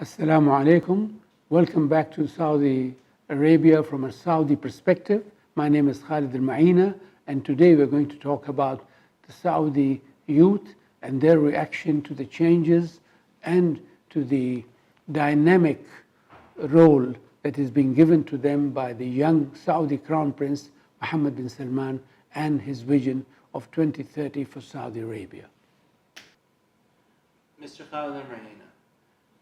Assalamu alaikum. Welcome back to Saudi Arabia from a Saudi perspective. My name is Khaled Almaeena, and today we're going to talk about the Saudi youth and their reaction to the changes and to the dynamic role that is being given to them by the young Saudi Crown Prince Mohammed bin Salman and his vision of 2030 for Saudi Arabia. Mr. Khaled Almaeena,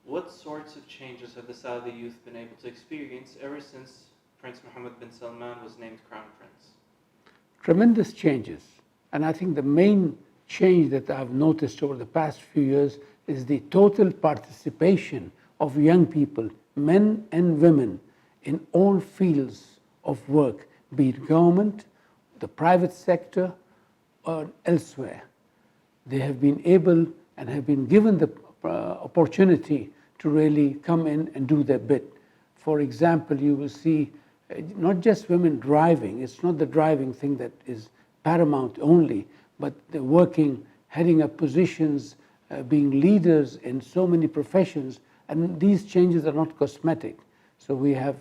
what sorts of changes have the Saudi youth been able to experience ever since Prince Mohammed bin Salman was named Crown Prince? Tremendous changes. And I think the main change that I've noticed over the past few years is the total participation of young people, men and women, in all fields of work, be it government, the private sector, or elsewhere. They have been able and have been given the opportunity to really come in and do their bit. For example, you will see not just women driving, it's not the driving thing that is paramount only, but they're working, heading up positions, being leaders in so many professions, and these changes are not cosmetic. So we have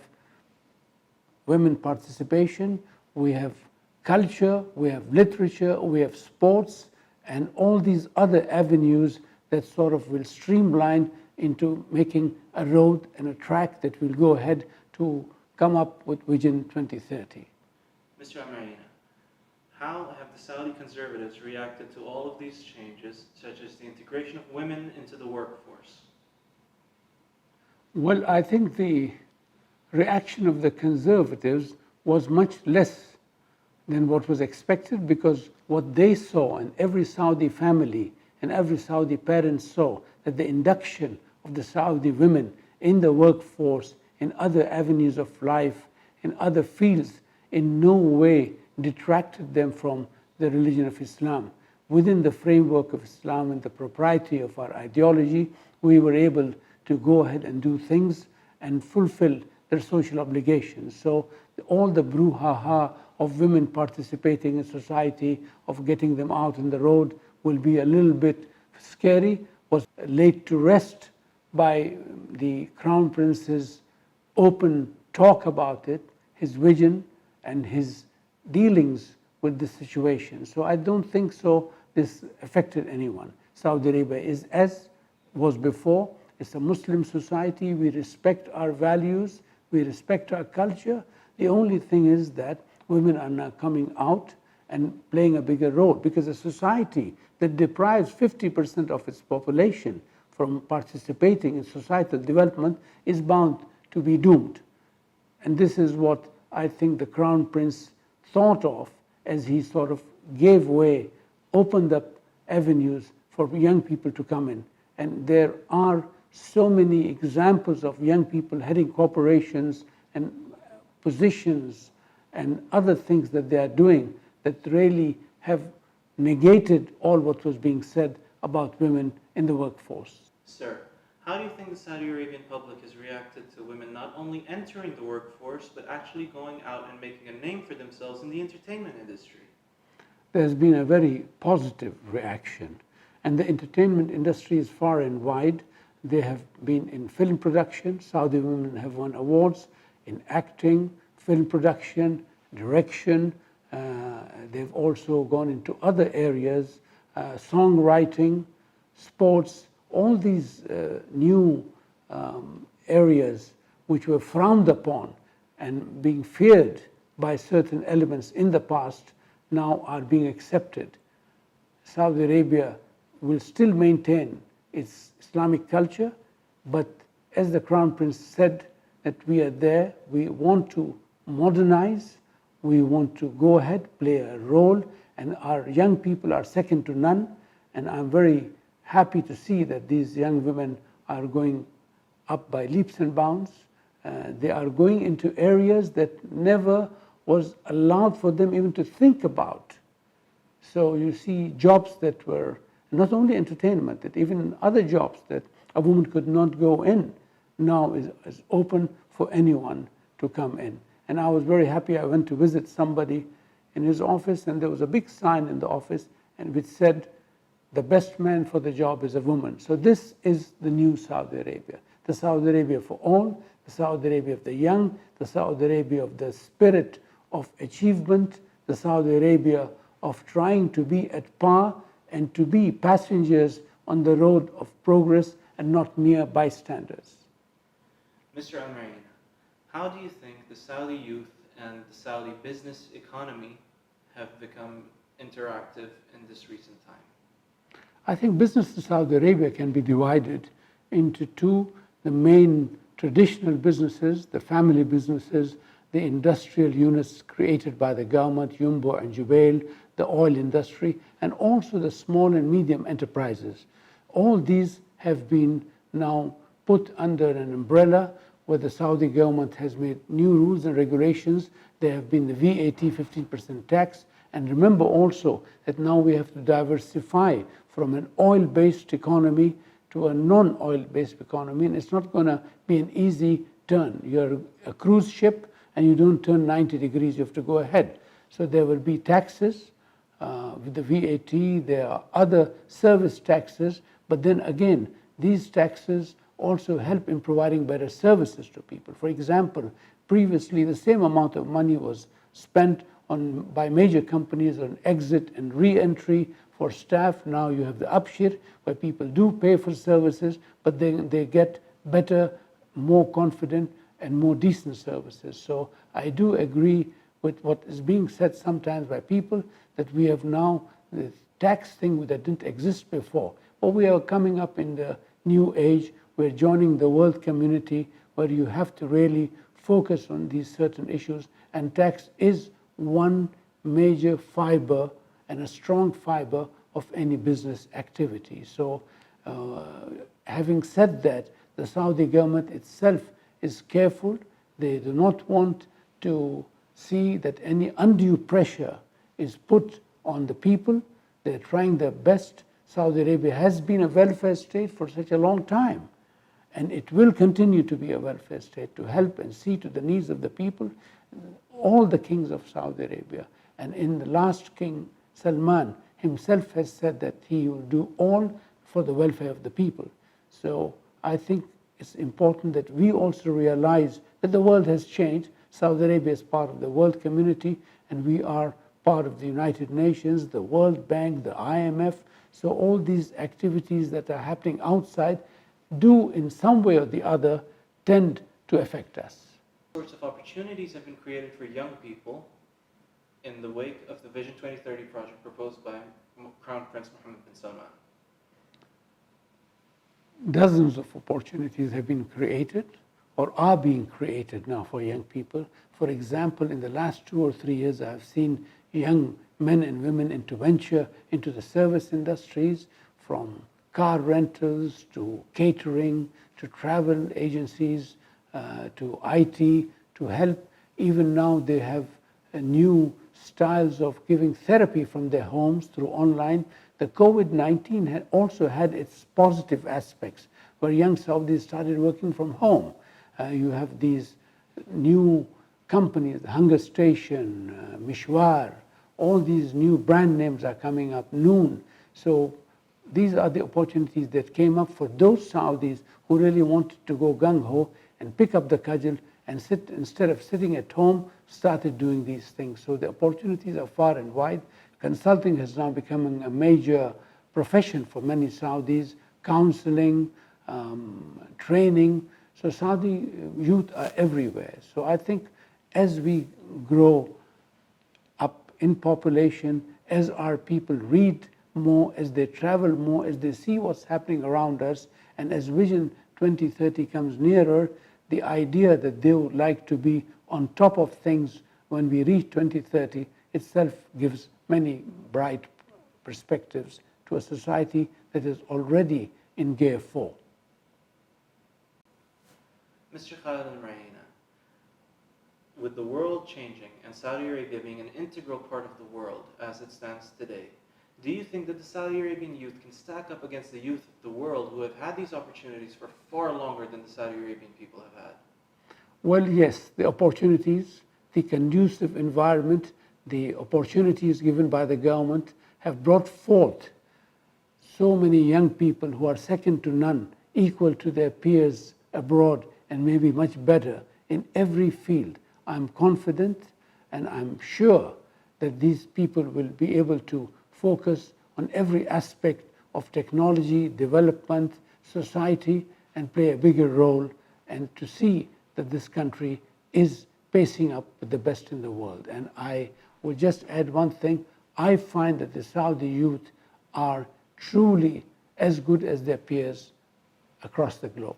women participation, we have culture, we have literature, we have sports, and all these other avenues that sort of will streamline into making a road and a track that will go ahead to come up with Vision 2030. Mr. Almaeena, how have the Saudi conservatives reacted to all of these changes, such as the integration of women into the workforce? Well, I think the reaction of the conservatives was much less than what was expected, because what they saw, and every Saudi family and every Saudi parent saw, that the induction of the Saudi women in the workforce, in other avenues of life, in other fields, in no way detracted them from the religion of Islam. Within the framework of Islam and the propriety of our ideology, we were able to go ahead and do things and fulfill their social obligations. So all the brouhaha of women participating in society, of getting them out on the road, will be a little bit scary, was laid to rest by the Crown Prince's open talk about it, his vision and his dealings with the situation. So I don't think so this affected anyone. Saudi Arabia is as was before. It's a Muslim society. We respect our values. We respect our culture. The only thing is that women are now coming out and playing a bigger role, because a society that deprives 50% of its population from participating in societal development is bound to be doomed. And this is what I think the Crown Prince thought of as he sort of gave way, opened up avenues for young people to come in. And there are so many examples of young people heading corporations and positions and other things that they are doing that really have negated all what was being said about women in the workforce. Sir, how do you think the Saudi Arabian public has reacted to women not only entering the workforce, but actually going out and making a name for themselves in the entertainment industry? There's been a very positive reaction, and the entertainment industry is far and wide. They have been in film production. Saudi women have won awards in acting, film production, direction. They've also gone into other areas, songwriting, sports, all these new areas which were frowned upon and being feared by certain elements in the past now are being accepted. Saudi Arabia will still maintain its Islamic culture, but as the Crown Prince said, that we are there, we want to modernize, we want to go ahead, play a role, and our young people are second to none. And I'm very happy to see that these young women are going up by leaps and bounds. They are going into areas that never was allowed for them even to think about. So you see jobs that were not only entertainment, that even other jobs that a woman could not go in now is open for anyone to come in. And I was very happy. I went to visit somebody in his office, and there was a big sign in the office and which said, the best man for the job is a woman. So this is the new Saudi Arabia. the Saudi Arabia for all, the Saudi Arabia of the young, the Saudi Arabia of the spirit of achievement, the Saudi Arabia of trying to be at par and to be passengers on the road of progress and not mere bystanders. Mr. Almaeena, how do you think the Saudi youth and the Saudi business economy have become interactive in this recent time? I think business in Saudi Arabia can be divided into two: the main traditional businesses, the family businesses, the industrial units created by the government, Yumbo and Jubail, the oil industry, and also the small and medium enterprises. All these have been now put under an umbrella where the Saudi government has made new rules and regulations. There have been the VAT 15% tax. And remember also that now we have to diversify from an oil-based economy to a non-oil-based economy. And it's not going to be an easy turn. You're a cruise ship and you don't turn 90 degrees, you have to go ahead. So there will be taxes with the VAT, there are other service taxes, but then again, these taxes also help in providing better services to people. For example, previously the same amount of money was spent by major companies on exit and re-entry for staff. Now you have the upshir, where people do pay for services, but they get better, more confident, and more decent services. So I do agree with what is being said sometimes by people, that we have now this tax thing that didn't exist before. But we are coming up in the new age. We're joining the world community where you have to really focus on these certain issues, and tax is one major fiber and a strong fiber of any business activity. So having said that, the Saudi government itself is careful. They do not want to see that any undue pressure is put on the people. They're trying their best. Saudi Arabia has been a welfare state for such a long time, and it will continue to be a welfare state to help and see to the needs of the people. All the kings of Saudi Arabia, and in the last king, Salman himself has said that he will do all for the welfare of the people. So I think it's important that we also realize that the world has changed. Saudi Arabia is part of the world community, and we are part of the United Nations, the World Bank, the IMF. So all these activities that are happening outside do in some way or the other tend to affect us. Sorts of opportunities have been created for young people in the wake of the Vision 2030 project proposed by Crown Prince Mohammed bin Salman? Dozens of opportunities have been created or are being created now for young people. For example, in the last 2 or 3 years, I have seen young men and women into venture into the service industries, from car rentals to catering to travel agencies to IT to help. Even now they have new styles of giving therapy from their homes through online. The COVID-19 had also had its positive aspects, where young Saudis started working from home. You have these new companies, Hunger Station, Mishwar, all these new brand names are coming up, Noon. So these are the opportunities that came up for those Saudis who really wanted to go gung-ho and pick up the cudgel and sit, instead of sitting at home, started doing these things. So the opportunities are far and wide. Consulting has now become a major profession for many Saudis, counseling, training. So Saudi youth are everywhere. So I think as we grow up in population, as our people read more, as they travel more, as they see what's happening around us, and as Vision 2030 comes nearer, the idea that they would like to be on top of things when we reach 2030 itself gives many bright perspectives to a society that is already in gear 4. Mr. Khaled Almaeena, with the world changing and Saudi Arabia being an integral part of the world as it stands today, do you think that the Saudi Arabian youth can stack up against the youth of the world who have had these opportunities for far longer than the Saudi Arabian people have had? Well, yes, the opportunities, the conducive environment, the opportunities given by the government have brought forth so many young people who are second to none, equal to their peers abroad and maybe much better in every field. I'm confident and I'm sure that these people will be able to focus on every aspect of technology, development, society, and play a bigger role, and to see that this country is pacing up with the best in the world. And I will just add one thing. I find that the Saudi youth are truly as good as their peers across the globe.